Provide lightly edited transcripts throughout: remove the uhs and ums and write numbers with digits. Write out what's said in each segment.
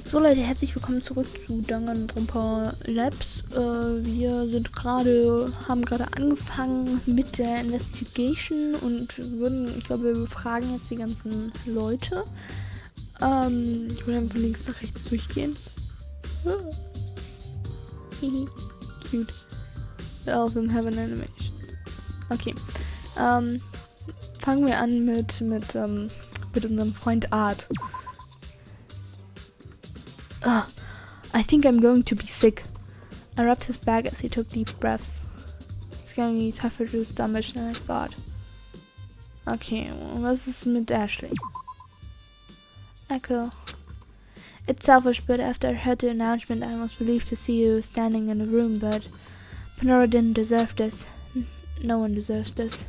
So Leute, herzlich willkommen zurück zu Danganronpa Lapse. Wir haben gerade angefangen mit der Investigation und ich glaube, wir befragen jetzt die ganzen Leute. Ich will einfach von links nach rechts durchgehen. Cute. All of them have an animation. Okay. Fangen wir an mit unserem Freund Art. I think I'm going to be sick. I rubbed his back as he took deep breaths. It's going to be tougher to stomach than I thought. Okay, was ist mit Ashley? Echo. It's selfish, but after I heard the announcement, I was relieved to see you standing in the room, but Pandora didn't deserve this. No one deserves this.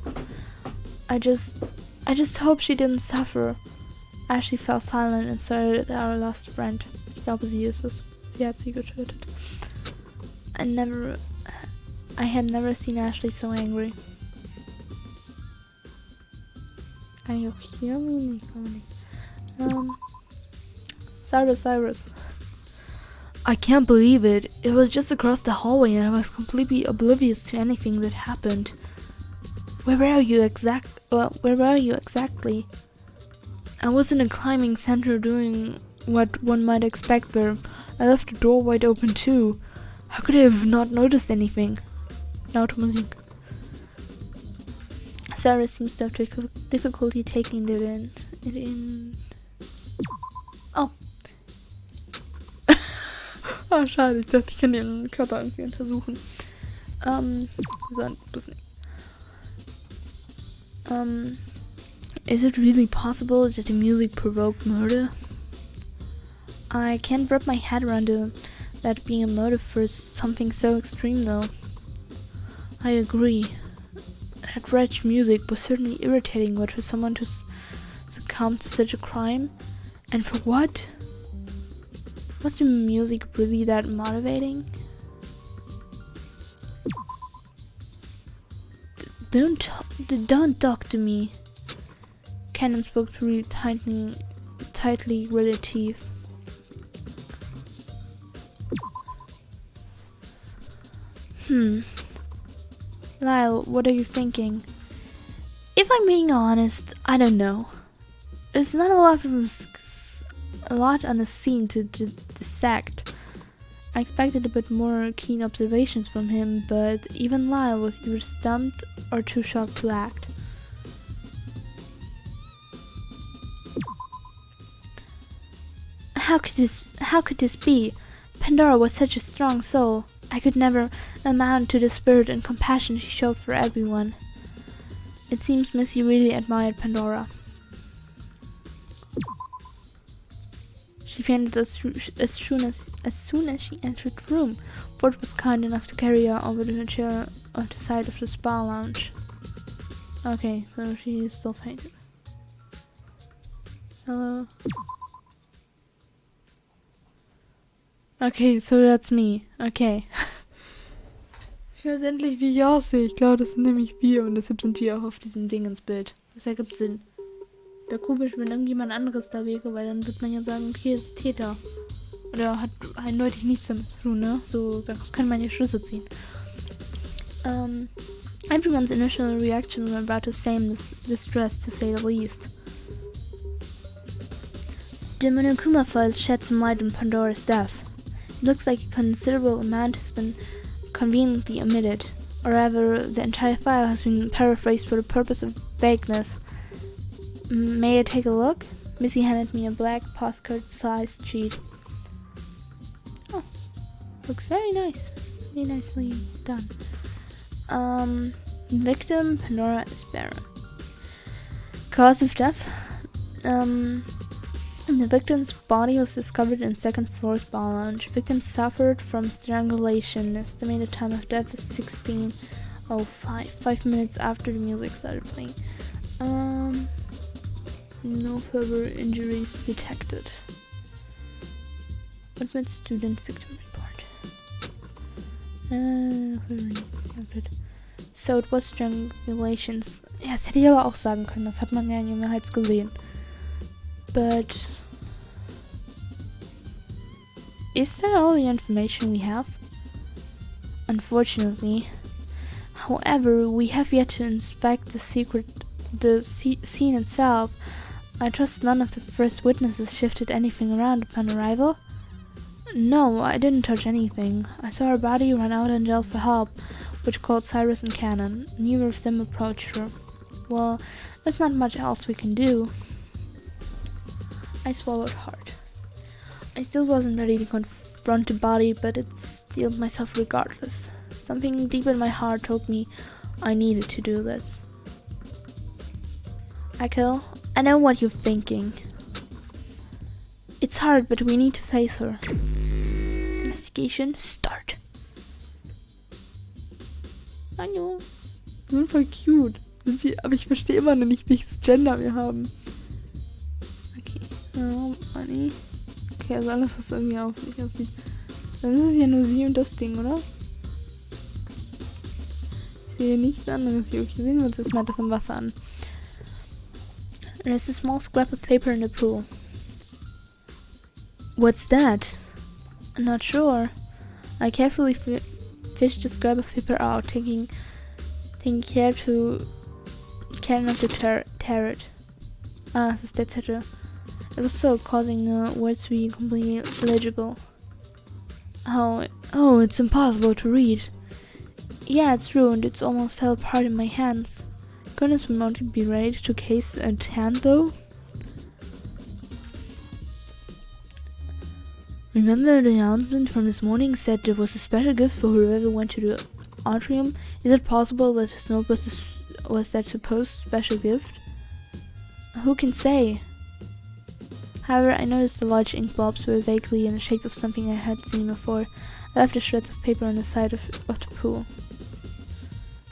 I just hope she didn't suffer. Ashley fell silent and stared at our lost friend. Ich glaube, sie ist es. Sie hat sie getötet. I had never seen Ashley so angry. Kann ich auch hier irgendwie? Cyrus. I can't believe it. It was just across the hallway and I was completely oblivious to anything that happened. Where were you exactly? I was in a climbing center doing what one might expect, but I left the door wide open too. How could I have not noticed anything? Laute Musik. Cyrus seems to have difficulty taking it in. Oh. Schade, ich dachte, ich kann den Körper irgendwie untersuchen. So ein bisschen. Is it really possible that the music provoked murder? I can't wrap my head around that being a motive for something so extreme, though. I agree. That wretched music was certainly irritating, but for someone to succumb to such a crime, and for what? Was the music really that motivating? Don't talk to me. Cannon spoke through tightly gritted teeth. Lyle, what are you thinking? If I'm being honest, I don't know. There's not a lot on the scene to dissect. I expected a bit more keen observations from him, but even Lyle was either stumped or too shocked to act. How could this be? Pandora was such a strong soul. I could never amount to the spirit and compassion she showed for everyone. It seems Missy really admired Pandora. She fainted as soon as she entered the room. Ford was kind enough to carry her over to her chair on the side of the spa lounge. Okay, so she is still fainted. Hello. Okay, so that's me. Okay. Ich weiß endlich, wie ich aussehe. Ich glaube, das sind nämlich wir und deshalb sind wir auch auf diesem Ding ins Bild. Das ergibt Sinn. Wäre komisch, wenn irgendjemand anderes da wäre, weil dann wird man ja sagen, okay, das ist Täter. Oder hat eindeutig nichts damit zu tun, ne? So, daraus kann man ja Schlüsse ziehen. Everyone's initial reactions were about the same, distress to say the least. The Monokuma files shed some light on Pandora's death. It looks like a considerable amount has been conveniently omitted, or rather, the entire file has been paraphrased for the purpose of vagueness. May I take a look? Missy handed me a black postcard-sized sheet. Oh, looks very nice. Very nicely done. Victim, Pandora is barren. Cause of death? The victim's body was discovered in second floor spa lounge. Victim suffered from strangulation. Estimated time of death is 16:05. 5 minutes after the music started playing. No further injuries detected. Admit student victim report. So it was strangulations. Ja, das hätte ich aber auch sagen können. Das hat man ja in Junge Heights gesehen. But Is that all the information we have? Unfortunately. However, we have yet to inspect the scene itself. I trust none of the first witnesses shifted anything around upon arrival. No, I didn't touch anything. I saw her body run out and yell for help, which called Cyrus and Cannon. Neither of them approached her. Well, there's not much else we can do. I swallowed hard. I still wasn't ready to confront the body, but it steeled myself regardless. Something deep in my heart told me I needed to do this. Echo, I know what you're thinking. It's hard, but we need to face her. Investigation, start. Hallo. Die sind voll cute. Aber ich verstehe immer noch nicht, welches Gender wir haben. Okay. Oh, Money. Okay, also alles, was irgendwie aufwendig aussieht. Dann ist es ja nur sie und das Ding, oder? Ich sehe nichts anderes hier. Okay, sehen wir uns jetzt mal das im Wasser an. There's a small scrap of paper in the pool. What's that? I'm not sure. I carefully fished the scrap of paper out, taking care not to tear it. Ah, es ist der Zettel. It was so, causing the words to be completely illegible. Oh, it's impossible to read. Yeah, it's ruined. It's almost fell apart in my hands. Goodness, we might be ready to case a hand, though. Remember the announcement from this morning said there was a special gift for whoever went to the atrium? Is it possible that this note was that supposed special gift? Who can say? However, I noticed the large ink blobs were vaguely in the shape of something I had seen before. I left the shreds of paper on the side of the pool.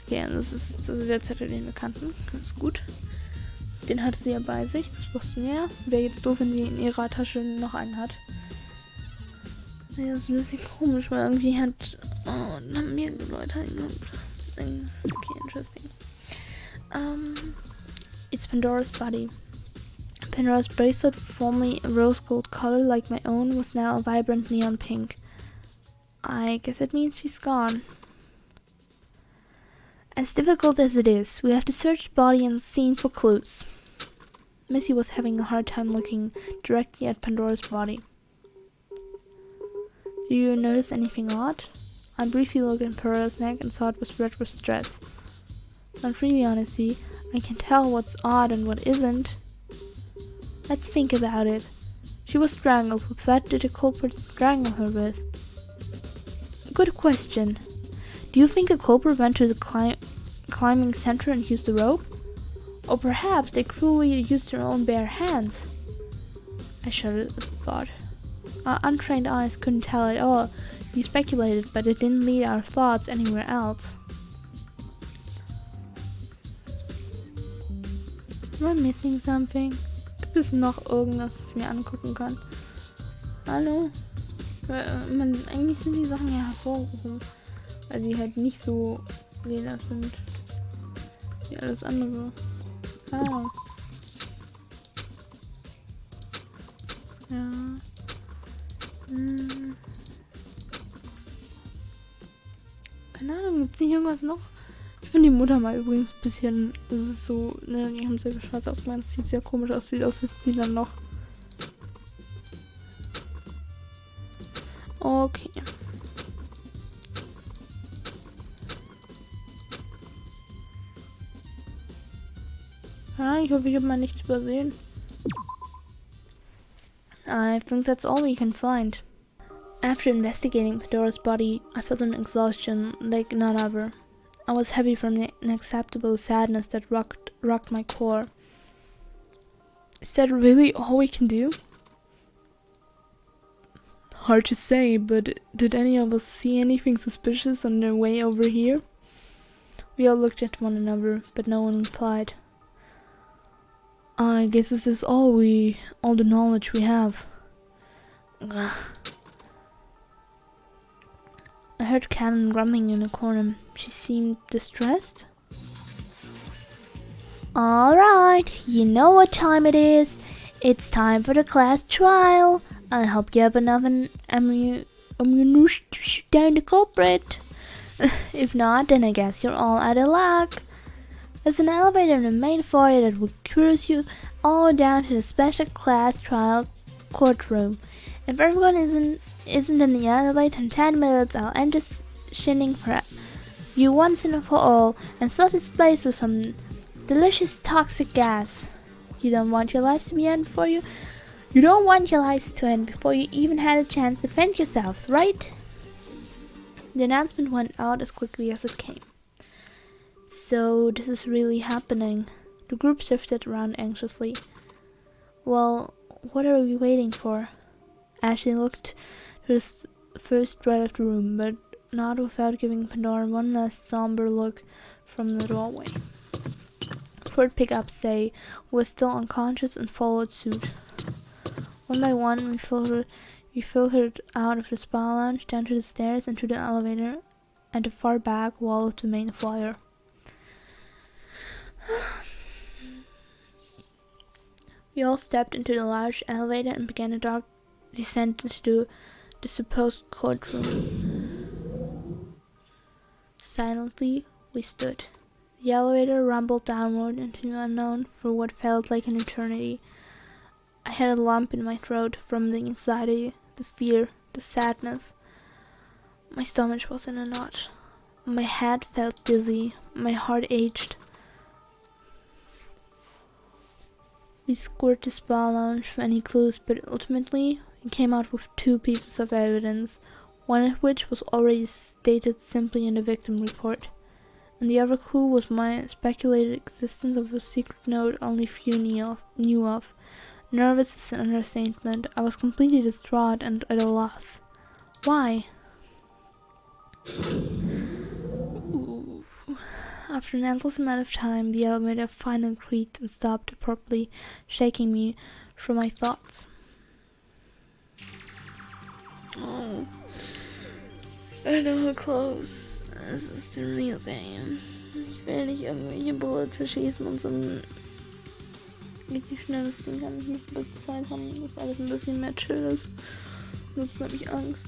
Okay, das ist der Zettel, den wir kannten. Ganz gut. Den hatte sie ja bei sich, das wussten wir ja. Wäre jetzt doof, wenn sie in ihrer Tasche noch einen hat. Ja, das ist ein bisschen komisch, weil irgendwie haben mehrere Leute einen gehabt. Okay, interesting. It's Pandora's body. Pandora's bracelet, formerly a rose gold color like my own, was now a vibrant neon pink. I guess it means she's gone. As difficult as it is, we have to search the body and scene for clues. Missy was having a hard time looking directly at Pandora's body. Do you notice anything odd? I briefly looked at Pandora's neck and saw it was red with stress. Not really, honestly. I can tell what's odd and what isn't. Let's think about it. She was strangled. What did the culprit strangle her with? Good question. Do you think the culprit went to the climbing center and used the rope? Or perhaps they cruelly used their own bare hands? I shuddered at the thought. Our untrained eyes couldn't tell at all. We speculated, but it didn't lead our thoughts anywhere else. Am I missing something? Gibt es noch irgendwas, was ich mir angucken kann? Hallo? Eigentlich sind die Sachen ja hervorgehoben, weil sie halt nicht so lila sind wie alles andere. Ah. Ja. Keine Ahnung, gibt's nicht irgendwas noch? Ich finde die Mutter mal übrigens ein bisschen, das ist so, ne, die haben selber schwarz ausgemalt, das sieht sehr komisch aus, sieht aus, als sie dann noch. Okay. Ja, ich hoffe, ich habe mal nichts übersehen. I think that's all we can find. After investigating Pandora's body, I felt an exhaustion like none other. I was heavy from the unacceptable sadness that rocked my core. Is that really all we can do? Hard to say, but did any of us see anything suspicious on their way over here? We all looked at one another, but no one replied. I guess this is all the knowledge we have. Ugh. I heard Cannon grumbling in a corner. She seemed distressed. Alright, you know what time it is. It's time for the class trial. I hope you have enough ammunition to shoot down the culprit. If not, then I guess you're all out of luck. There's an elevator in the main foyer that will cruise you all down to the special class trial courtroom. If everyone isn't in the elevator in 10 minutes, I'll end this shinning for you once and for all and flood this place with some delicious toxic gas. You don't want your lives to end before you even had a chance to defend yourselves, right? The announcement went out as quickly as it came. So this is really happening. The group shifted around anxiously. Well, what are we waiting for? Ashley looked to the first right of the room, but not without giving Pandora one last somber look from the doorway. Third pickup Say was still unconscious and followed suit. One by one, we filtered out of the spa lounge, down to the stairs, and to the elevator at the far back wall of the main foyer. We all stepped into the large elevator and began a dark descent into the supposed courtroom. Silently, we stood. The elevator rumbled downward into the unknown for what felt like an eternity. I had a lump in my throat from the anxiety, the fear, the sadness. My stomach was in a knot. My head felt dizzy. My heart ached. We scoured the spa lounge for any clues, but ultimately we came out with 2 pieces of evidence, one of which was already stated simply in the victim report, and the other clue was my speculated existence of a secret note only few knew of. Nervous is an understatement. I was completely distraught and at a loss. Why? Ooh. After an endless amount of time, the elevator finally creaked and stopped abruptly, shaking me from my thoughts. Oh, I know how close this is to real game. Ich will nicht irgendwelche Bullets verschießen und so ein richtig schnelles Ding kann ich nicht wirklich Zeit haben, dass alles ein bisschen mehr chill ist. Sonst habe ich Angst.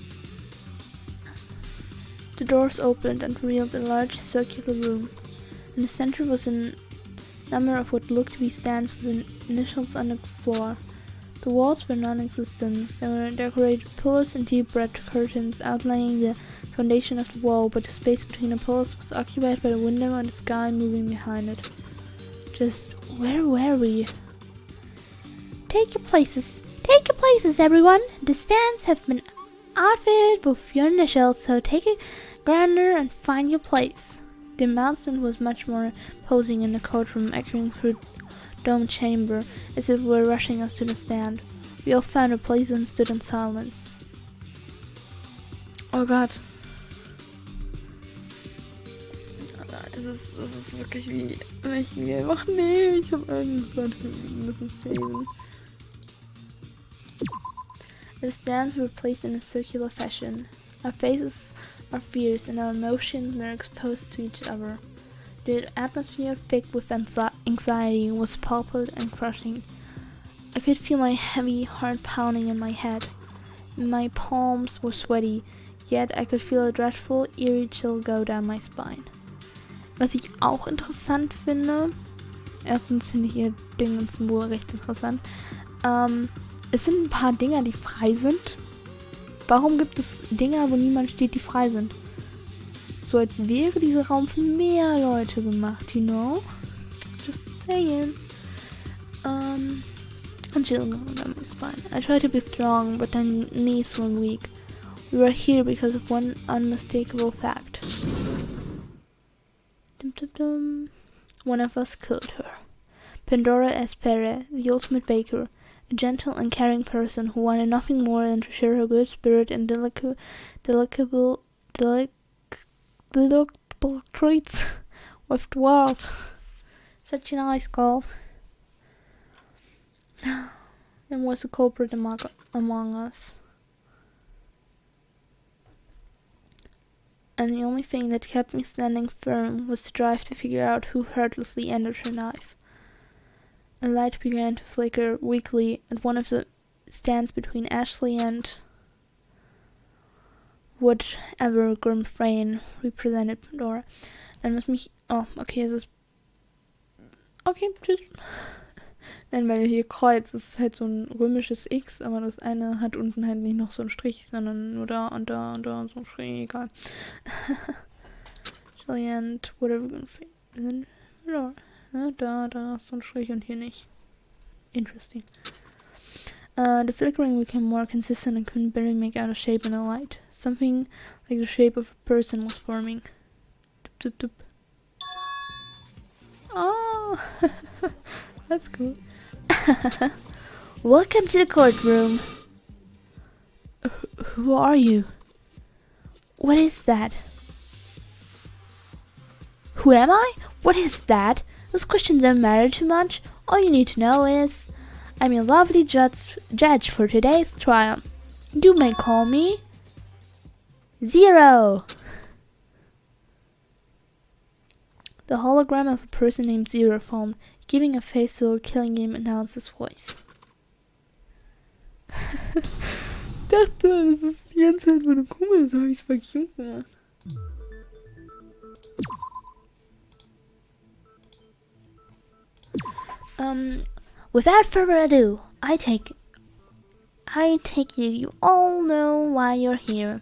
The doors opened and revealed a large circular room. In the center was a number of what looked to be stands with initials on the floor. The walls were non-existent. There were decorated pillars and deep red curtains outlining the foundation of the wall, but the space between the pillars was occupied by the window and the sky moving behind it. Just where were we? Take your places, everyone! The stands have been outfitted with your initials, so take a gander and find your place. The announcement was much more imposing in the courtroom, echoing through the domed chamber as if it were rushing us to the stand. We all found our places and stood in silence. Oh Gott. Oh Gott, das ist wirklich wie, möchten wir einfach, nee, ich hab irgendwas, wir müssen saven. The stands were placed in a circular fashion. Our faces, our fears, and our emotions were exposed to each other. The atmosphere, thick with anxiety, was palpable and crushing. I could feel my heavy heart pounding in my head. My palms were sweaty, yet I could feel a dreadful, eerie chill go down my spine. Was ich auch interessant finde, erstens finde ich ihr Ding-Symbol recht interessant. Es sind ein paar Dinger, die frei sind. Warum gibt es Dinger, wo niemand steht, die frei sind? So als wäre dieser Raum für mehr Leute gemacht, you know? Just saying. I'm chilling on my spine. I tried to be strong, but my knees were weak. We were here because of one unmistakable fact. Dum dum dum. One of us killed her. Pandora Espere, the ultimate baker. A gentle and caring person who wanted nothing more than to share her good spirit and delectable treats with the world. Such a nice girl. And was a culprit among us. And the only thing that kept me standing firm was the drive to figure out who heartlessly ended her life. A light began to flicker weakly at one of the stands between Ashley and whatever Grimmbrain represented Pandora. Dann muss mich... Oh, okay, es ist... Okay, tschüss. Nein, weil hier Kreuz ist halt so ein römisches X, aber das eine hat unten halt nicht noch so einen Strich, sondern nur da und da und da so ein Strich, egal. Giant, whatever, da ist so ein Strich und hier nicht. Interesting. The flickering became more consistent and couldn't barely make out a shape in the light. Something like the shape of a person was forming. Dup, dup, dup. Oh, that's cool. Welcome to the courtroom. Who are you? What is that? Who am I? What is that? Those questions don't matter too much. All you need to know is I'm your lovely judge for today's trial. You may call me Zero. The hologram of a person named Zero formed, giving a face to a killing game announcer's voice. Dachte, das ist die ganze Zeit meine Kummel, so habe ich es verkehrt gemacht. Without further ado, I take it you all know why you're here.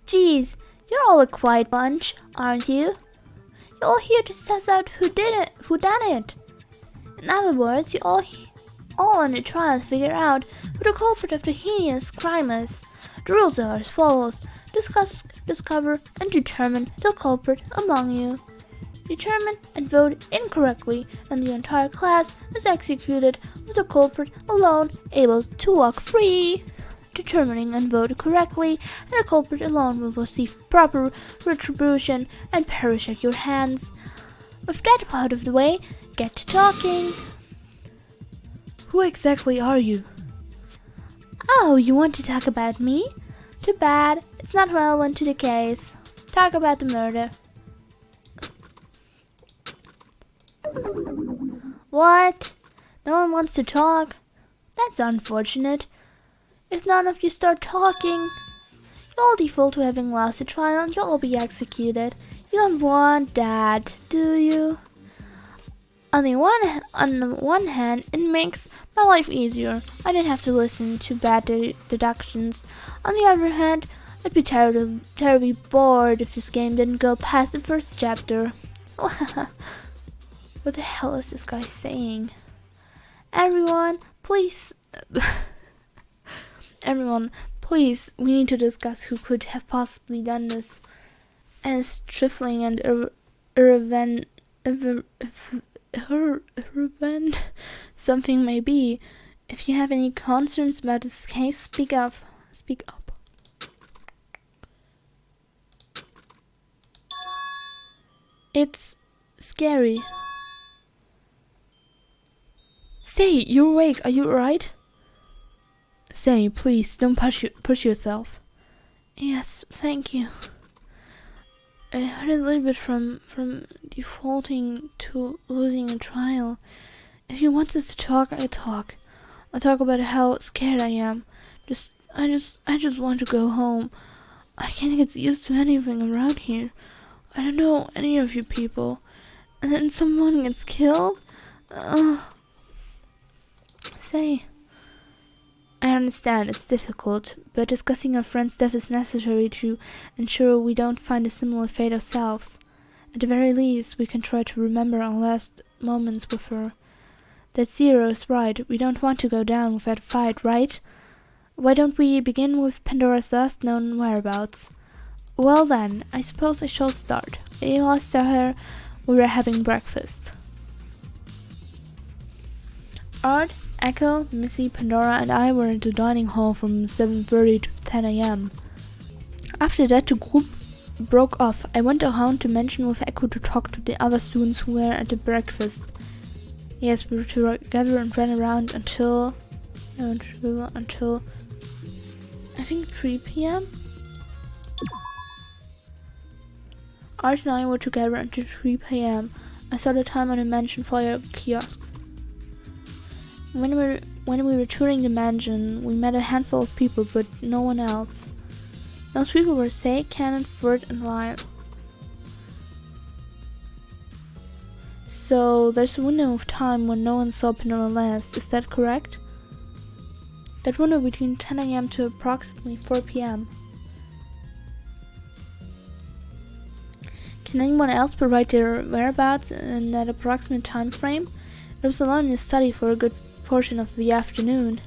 Geez, you're all a quiet bunch, aren't you? You're all here to suss out who done it. In other words, you're all on a trial to figure out who the culprit of the heinous crime is. The rules are as follows. Discover, and determine the culprit among you. Determine and vote incorrectly, and the entire class is executed with the culprit alone able to walk free. Determining and vote correctly, and the culprit alone will receive proper retribution and perish at your hands. With that out of the way, get to talking. Who exactly are you? Oh, you want to talk about me? Too bad, it's not relevant to the case. Talk about the murder. What? No one wants to talk? That's unfortunate. If none of you start talking, you'll default to having lost the trial and you'll all be executed. You don't want that, do you? On the one hand, it makes my life easier. I don't have to listen to bad deductions. On the other hand, I'd be terribly bored if this game didn't go past the first chapter. What the hell is this guy saying? Everyone, please... Everyone, please, we need to discuss who could have possibly done this. As trifling and irrelevant something may be, if you have any concerns about this case, speak up. Speak up. It's scary. Say, you're awake. Are you alright? Say, please, don't push yourself. Yes, thank you. I heard a little bit from defaulting to losing a trial. If you want us to talk, I talk. I'll talk about how scared I am. I just want to go home. I can't get used to anything around here. I don't know any of you people. And then someone gets killed? Say... I understand it's difficult, but discussing our friend's death is necessary to ensure we don't find a similar fate ourselves. At the very least, we can try to remember our last moments with her. That Zero is right, we don't want to go down without a fight, right? Why don't we begin with Pandora's last known whereabouts? Well then, I suppose I shall start. I last saw her, we were having breakfast. Art, Echo, Missy, Pandora, and I were in the dining hall from 7:30 to 10 a.m. After that, the group broke off. I went around to mention with Echo to talk to the other students who were at the breakfast. Yes, we were together and ran around until I think 3 p.m. Art and I were together until 3 p.m. I saw the time on a mansion flyer kiosk. When we were touring the mansion, we met a handful of people, but no one else. Those people were Say, Cannon, Ford, and Lyle. So there's a window of time when no one saw Pandora last, is that correct? That window between 10 AM to approximately 4 PM. Can anyone else provide their whereabouts in that approximate time frame? I was alone in the study for a good portion of the afternoon.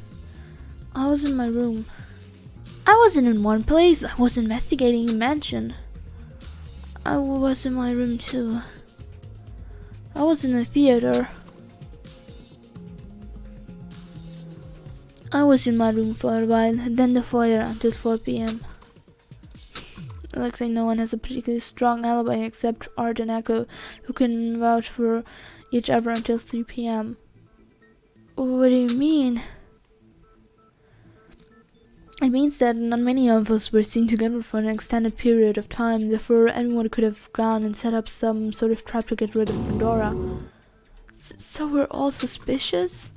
I was in my room. I wasn't in one place, I was investigating the mansion. I was in my room too. I was in the theater. I was in my room for a while, and then the foyer until 4 PM. It looks like no one has a particularly strong alibi except Art and Echo, who can vouch for each other until 3 PM. What do you mean? It means that not many of us were seen together for an extended period of time, therefore anyone could have gone and set up some sort of trap to get rid of Pandora. So we're all suspicious?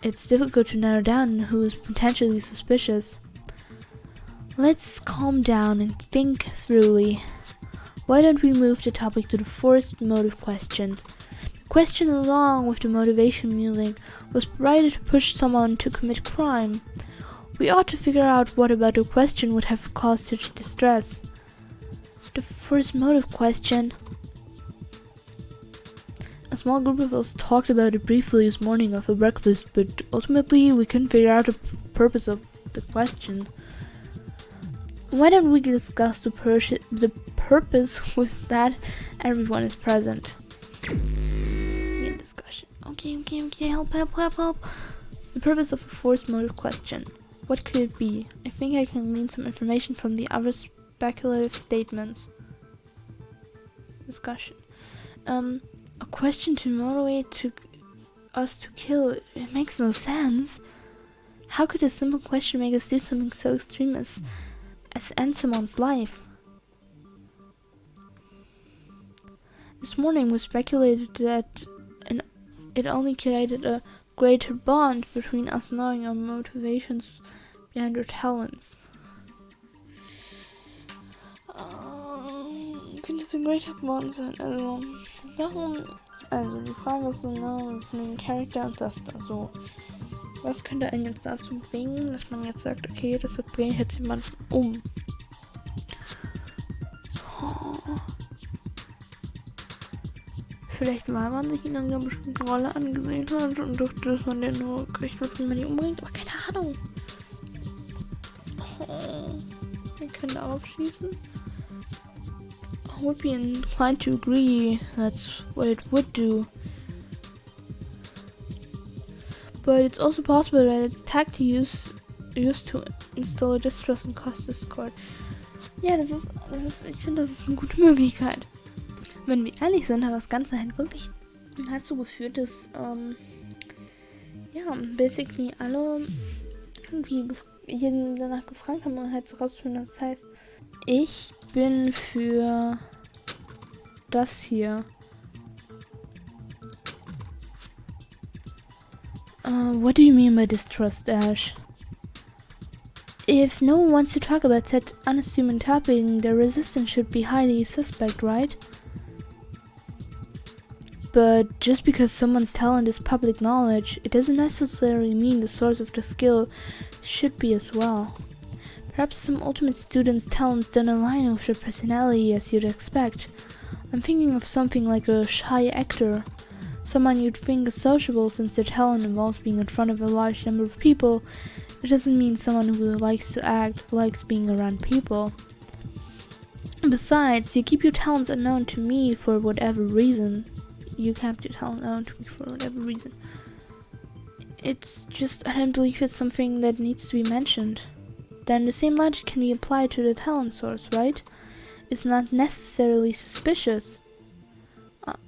It's difficult to narrow down who is potentially suspicious. Let's calm down and think thoroughly. Why don't we move the topic to the first motive question? The question, along with the motivation music, was provided to push someone to commit crime. We ought to figure out what about the question would have caused such distress. The first motive question. A small group of us talked about it briefly this morning over breakfast, but ultimately we couldn't figure out the purpose of the question. Why don't we discuss the purpose with that everyone is present? In discussion. Okay, help. The purpose of the first motive question. What could it be? I think I can glean some information from the other speculative statements. Discussion. A question to motivate us to kill. It makes no sense. How could a simple question make us do something so extreme as end someone's life? This morning we speculated that it only created a greater bond between us, knowing our motivations behind our talents. Könnte es ein greater bond sein? Also die Frage ist so, ne, das ist ein Charakter und das da so. Was könnte einen jetzt dazu bringen, dass man jetzt sagt, okay, das bringe ich jetzt jemanden um? Vielleicht, weil man sich in einer bestimmten Rolle angesehen hat und dachte, dass man den nur kriegt, wenn man die umbringt, aber keine Ahnung. Wir können darauf schließen. I would be inclined to agree that's what it would do. But it's also possible that it's tactic used to install a distrust and cause discord. Ja, ich finde, das ist eine gute Möglichkeit. Wenn wir ehrlich sind, hat das Ganze halt wirklich dazu geführt, dass basically alle irgendwie jeden danach gefragt haben und halt so rausfinden. Das heißt, ich bin für das hier. What do you mean by distrust, Ash? If no one wants to talk about such unassuming topic, their resistance should be highly suspect, right? But just because someone's talent is public knowledge, it doesn't necessarily mean the source of the skill should be as well. Perhaps some ultimate student's talents don't align with their personality as you'd expect. I'm thinking of something like a shy actor. Someone you'd think is sociable since their talent involves being in front of a large number of people. It doesn't mean someone who likes to act, likes being around people. Besides, you keep your talents unknown to me for whatever reason. It's just, I don't believe it's something that needs to be mentioned. Then the same logic can be applied to the talent source, right? It's not necessarily suspicious.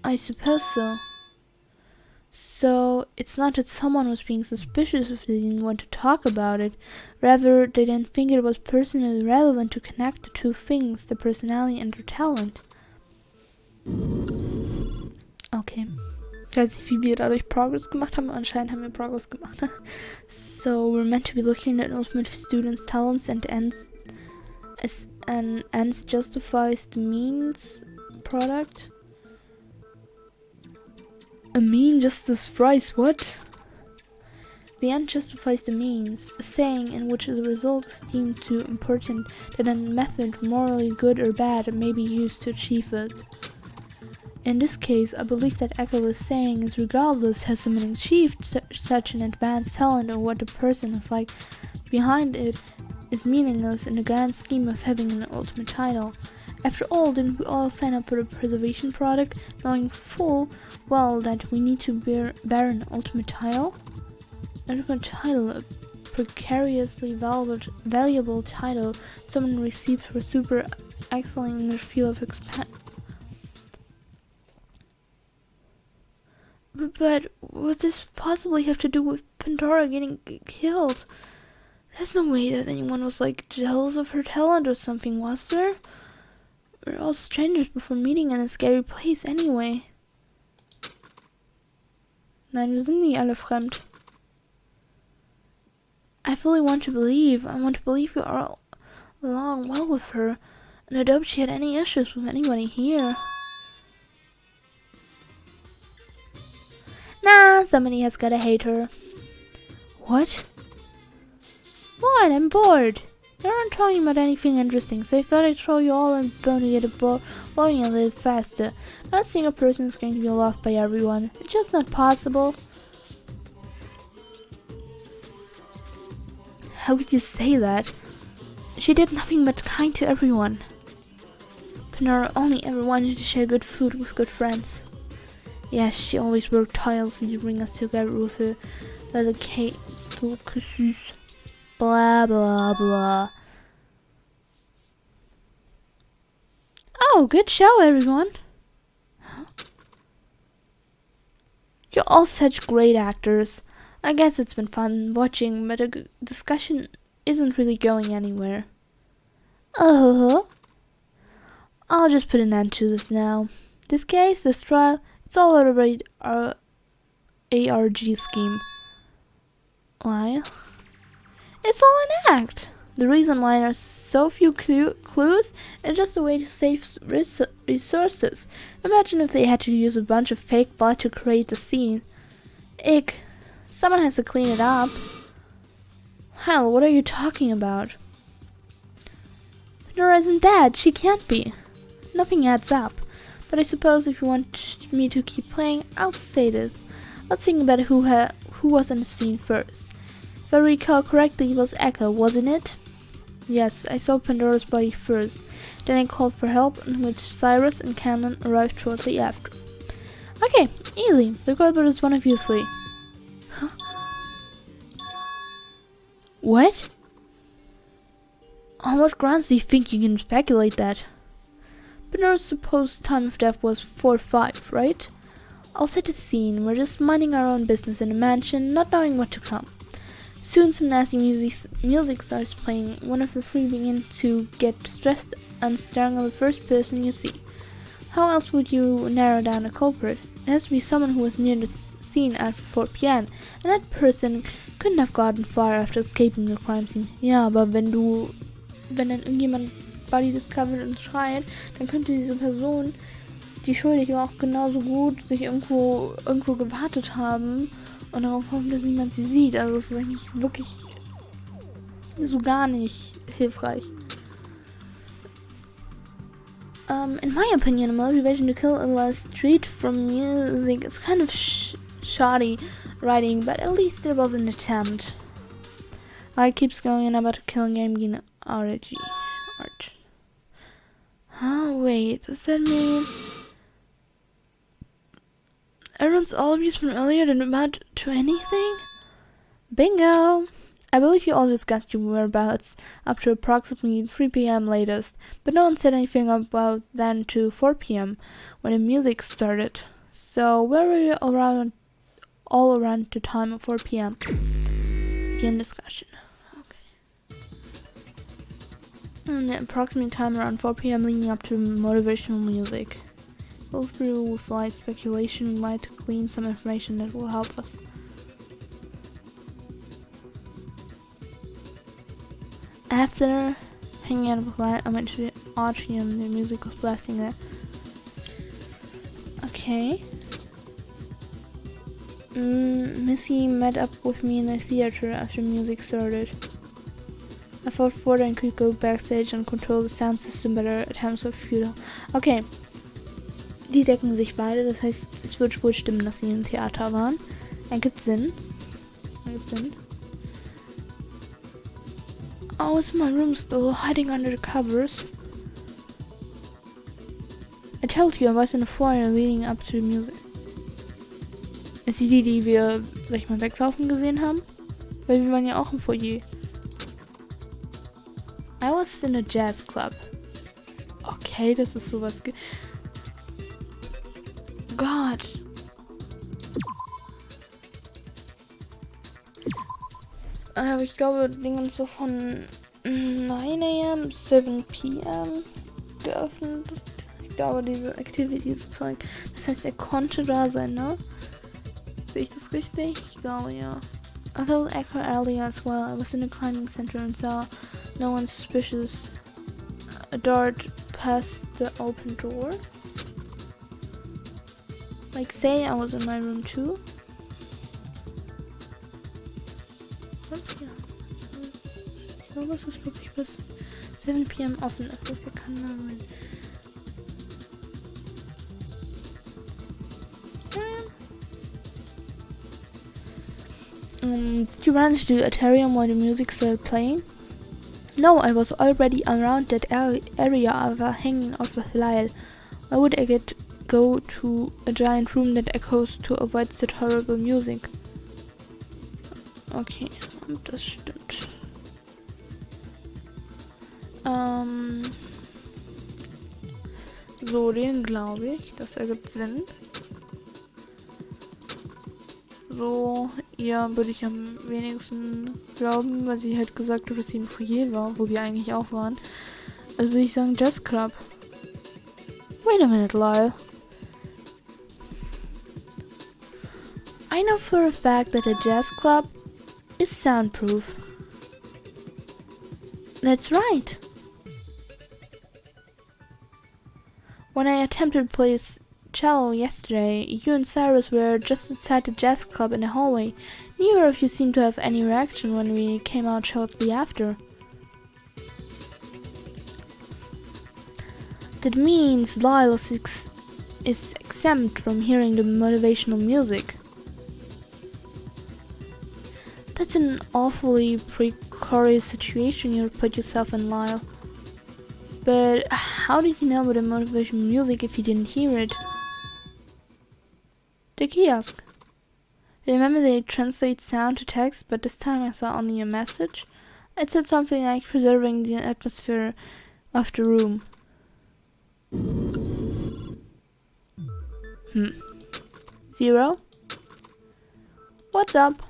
I suppose so. So, it's not that someone was being suspicious if they didn't want to talk about it. Rather, they didn't think it was personally relevant to connect the two things, the personality and their talent. Okay. Ich weiß nicht, wie wir dadurch Progress gemacht haben, aber anscheinend haben wir Progress gemacht. So, we're meant to be looking at ultimate students' talents and ends justifies the means product. A mean justifies what? The end justifies the means, a saying in which the result is deemed too important that a method, morally good or bad, may be used to achieve it. In this case, I believe that Echo is saying is regardless has someone achieved such an advanced talent or what the person is like behind it is meaningless in the grand scheme of having an ultimate title. After all, didn't we all sign up for the preservation product, knowing full well that we need to bear an ultimate title? Ultimate title, a precariously valuable title someone receives for super excelling in their field of expertise. But what does this possibly have to do with Pandora getting killed? There's no way that anyone was jealous of her talent or something, was there? We're all strangers before meeting in a scary place anyway. Nein, wir sind nie alle fremd. I fully want to believe. I want to believe we are all along well with her, and I doubt she had any issues with anybody here. Nah, somebody has gotta hate her. What? What? I'm bored. They aren't talking about anything interesting, so I thought I'd throw you all in bone to get it blowing a little faster. Not seeing a person is going to be loved by everyone. It's just not possible. How could you say that? She did nothing but kind to everyone. Pandora only ever wanted to share good food with good friends. Yes, she always worked tirelessly to bring us together with her little kisses. Blah blah blah. Oh, good show, everyone. Huh? You're all such great actors. I guess it's been fun watching, but the discussion isn't really going anywhere. I'll just put an end to this now. This case, this trial, it's all already our ARG scheme. Why? It's all an act. The reason why there's so few clues is just a way to save resources. Imagine if they had to use a bunch of fake blood to create the scene. Ick. Someone has to clean it up. Hell, what are you talking about? Pandora isn't dead. She can't be. Nothing adds up. But I suppose if you want me to keep playing, I'll say this. Let's think about who was on the scene first. If I recall correctly, it was Echo, wasn't it? Yes, I saw Pandora's body first. Then I called for help, in which Cyrus and Cannon arrived shortly after. Okay, easy. The culprit is one of you three. Huh? What? On what grounds do you think you can speculate that? Pandora's supposed time of death was 4-5, right? I'll set the scene. We're just minding our own business in a mansion, not knowing what to come. Soon some nasty music starts playing. One of the three begin to get stressed and staring at the first person you see. How else would you narrow down a culprit? It has to be someone who was near the scene at 4 p.m. and that person couldn't have gotten far after escaping the crime scene. Ja, aber wenn dann irgendjemand Body discovered und schreit, dann könnte diese Person, die schuldig war, auch genauso gut sich irgendwo gewartet haben und darauf hoffen, dass niemand sie sieht. Also es ist eigentlich wirklich so gar nicht hilfreich. In my opinion, a motivation to kill a street from music is kind of shoddy writing, but at least there was an attempt. I keeps going on about killing game RG. Huh, wait, does that mean everyone's alibi's from earlier didn't amount to anything? Bingo! I believe you all discussed your whereabouts up to approximately 3 p.m. latest, but no one said anything about that until 4 p.m. when the music started. So where were you all around the time of 4 p.m.? Begin discussion. Okay. And the approximate time around 4 p.m. leading up to motivational music. Go through with light speculation, we might glean some information that will help us. After hanging out with light, I went to the atrium. The music was blasting there. Okay. Missy met up with me in the theater after music started. I thought Fortnite could go backstage and control the sound system better. At times so futile. Okay. Die decken sich beide, das heißt, es wird wohl stimmen, dass sie im Theater waren. Ergibt Sinn. I was in my room still, hiding under the covers. I told you I was in the foyer leading up to the music. Ist die wir, sag ich mal, weglaufen gesehen haben? Weil wir waren ja auch im Foyer. I was in a jazz club. Okay, das ist sowas. Gott. Aber ich glaube, Dingen so von 9 am, 7 p.m. geöffnet. Ich glaube, diese Activities-Zeug. Das heißt, er konnte da sein, ne? Sehe ich das richtig? Ich glaube, ja. A little echo earlier as well. I was in a climbing center and saw no one suspicious. A dart past the open door. Like, say I was in my room too. Ja. Ich glaube, es ist wirklich bis 7 p.m. offen. Das ist ja kein Name. Did you run to the atrium while the music started playing? No, I was already around that area of hanging out with Lyle. Why would I go to a giant room that echoes to avoid that horrible music? Okay, das stimmt. So, den glaube ich. Das ergibt Sinn. So, ihr würde ich am wenigsten glauben, weil sie halt gesagt hat, dass sie im Foyer war, wo wir eigentlich auch waren. Also würde ich sagen Jazz Club. Wait a minute, Lyle. I know for a fact that a jazz club is soundproof. That's right. When I attempted to play cello yesterday, you and Cyrus were just outside the jazz club in the hallway. Neither of you seemed to have any reaction when we came out shortly after. That means Lyle is exempt from hearing the motivational music. That's an awfully precarious situation you put yourself in, Lyle. But how did you know about the motivational music if you didn't hear it? The kiosk. Remember they translate sound to text, but this time I saw only a message? It said something like preserving the atmosphere of the room. 0? What's up?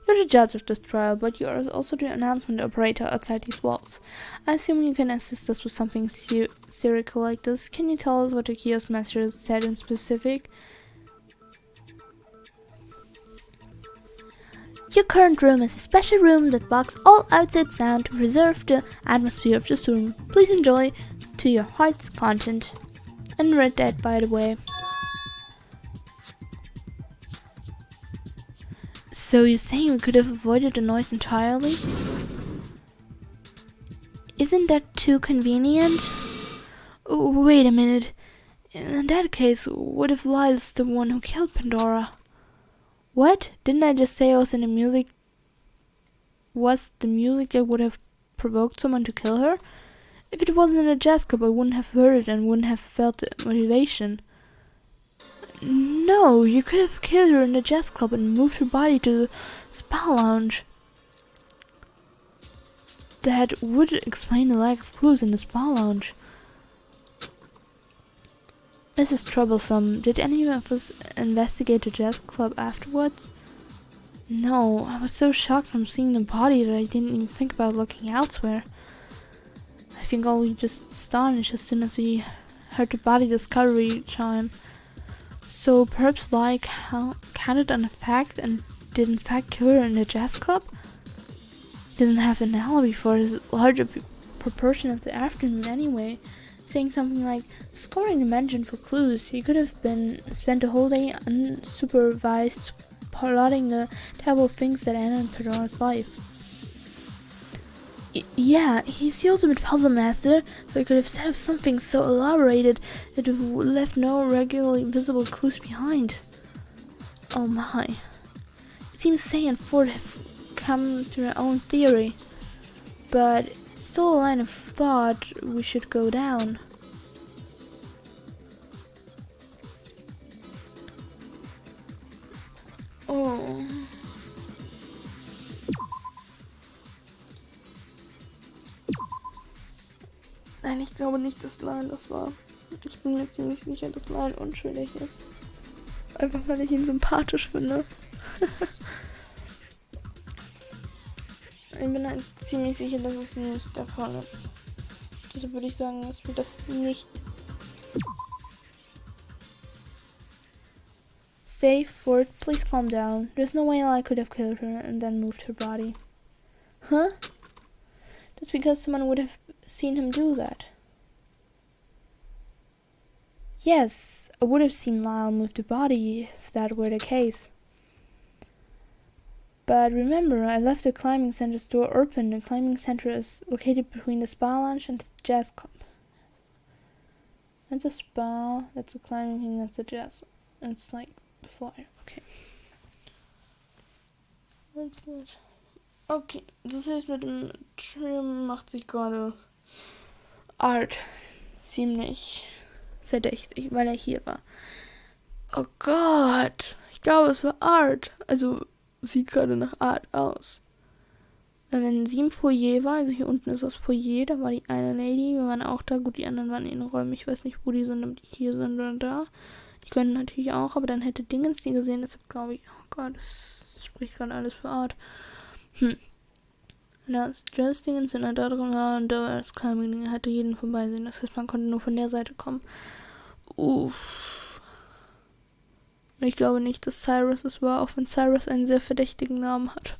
You're the judge of this trial, but you are also the announcement operator outside these walls. I assume you can assist us with something serial like this. Can you tell us what the kiosk message said in specific? Your current room is a special room that blocks all outside sound to preserve the atmosphere of this room. Please enjoy to your heart's content. And read that, by the way. So you're saying we could have avoided the noise entirely? Isn't that too convenient? Wait a minute. In that case, what if Lyle's the one who killed Pandora? What? Didn't I just say I was in the music? Was the music that would have provoked someone to kill her? If it wasn't in a jazz club, I wouldn't have heard it and wouldn't have felt the motivation. No, you could have killed her in the jazz club and moved her body to the spa lounge. That would explain the lack of clues in the spa lounge. This is troublesome. Did any of us investigate the jazz club afterwards? No, I was so shocked from seeing the body that I didn't even think about looking elsewhere. I think I'll be just astonished as soon as we heard the body discovery chime. So perhaps like how counted on a fact and did in fact kill her in the jazz club? Didn't have an alibi for his larger proportion of the afternoon anyway. Saying something like scoring the mansion for clues, he could have spent the whole day unsupervised plotting the terrible things that ended Pandora's life. Yeah, he's the ultimate puzzle master, so he could have set up something so elaborated that it left no regularly visible clues behind. Oh my. It seems Say and Ford have come to their own theory, but it's still a line of thought we should go down. Oh. Nein, ich glaube nicht, dass Lyle das war. Ich bin mir ziemlich sicher, dass Lyle unschuldig ist. Einfach weil ich ihn sympathisch finde. Ich bin halt ziemlich sicher, dass es nicht der Fall ist. Deshalb würde ich sagen, dass wir das nicht... Say, Ford, please calm down. There's no way I could have killed her and then moved her body. Huh? That's because someone would have seen him do that. Yes, I would have seen Lyle move the body if that were the case. But remember, I left the climbing center's door open. The climbing center is located between the spa lounge and the jazz club. That's a spa, that's a climbing thing, that's a jazz. And it's like the flyer. Okay. That's it. Okay, das heißt, mit dem Trim macht sich gerade Art ziemlich verdächtig, weil er hier war. Oh Gott, ich glaube, es war Art. Also, sieht gerade nach Art aus. Weil wenn sie im Foyer war, also hier unten ist das Foyer, da war die eine Lady, wir waren auch da, gut, die anderen waren in den Räumen, ich weiß nicht, wo die sind, ob die hier sind oder da. Die können natürlich auch, aber dann hätte Dingens die gesehen, deshalb glaube ich, oh Gott, das spricht gerade alles für Art. Da ist Jazz-Dingens, wenn er da drin war und da war das Climbing-Ding, er hätte jeden vorbeisehen, das heißt, man konnte nur von der Seite kommen. Ich glaube nicht, dass Cyrus es war, auch wenn Cyrus einen sehr verdächtigen Namen hat.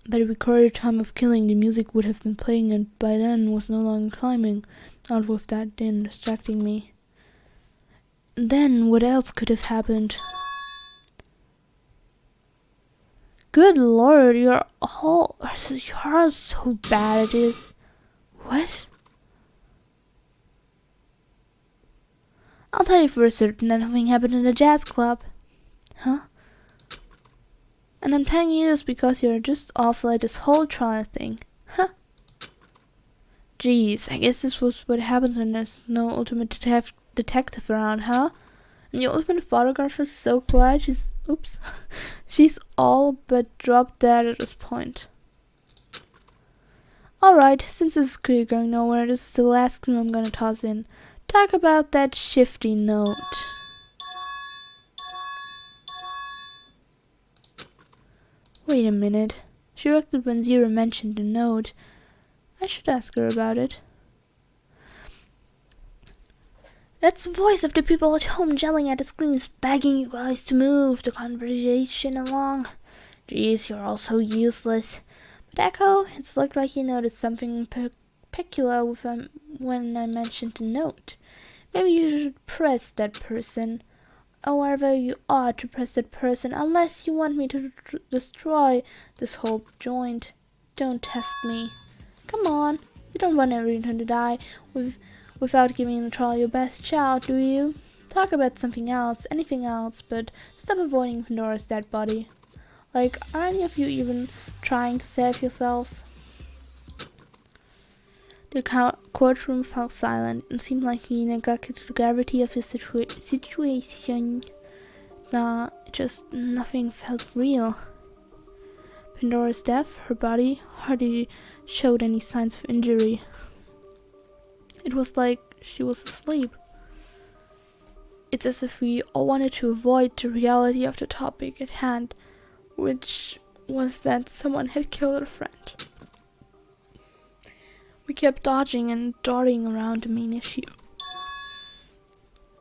By the recorded time of killing, the music would have been playing and by then was no longer climbing, not with that din distracting me. And then, what else could have happened? Good lord, you're so bad at this. What? I'll tell you for certain that nothing happened in the jazz club. Huh? And I'm telling you this because you're just awful at this whole trial thing. Huh? Jeez, I guess this was what happens when there's no ultimate detective around, huh? And the ultimate photographer is so quiet, she's all but dropped dead at this point. Alright, since this is clearly going nowhere, this is the last clue I'm gonna toss in. Talk about that shifty note. Wait a minute. She reacted when Zero mentioned the note. I should ask her about it. That's the voice of the people at home yelling at the screens, begging you guys to move the conversation along. Jeez, you're all so useless. But Echo, it's looked like you noticed something peculiar with when I mentioned the note. Maybe you should press that person. However, you ought to press that person unless you want me to destroy this whole joint. Don't test me. Come on, you don't want everyone to die without giving the trial your best shot, do you? Talk about something else, anything else, but stop avoiding Pandora's dead body. Like, are any of you even trying to save yourselves? The courtroom fell silent and seemed like he neglected the gravity of the situation. Just nothing felt real. Pandora's death, her body, hardly showed any signs of injury. It was like she was asleep. It's as if we all wanted to avoid the reality of the topic at hand, which was that someone had killed a friend. We kept dodging and darting around the main issue.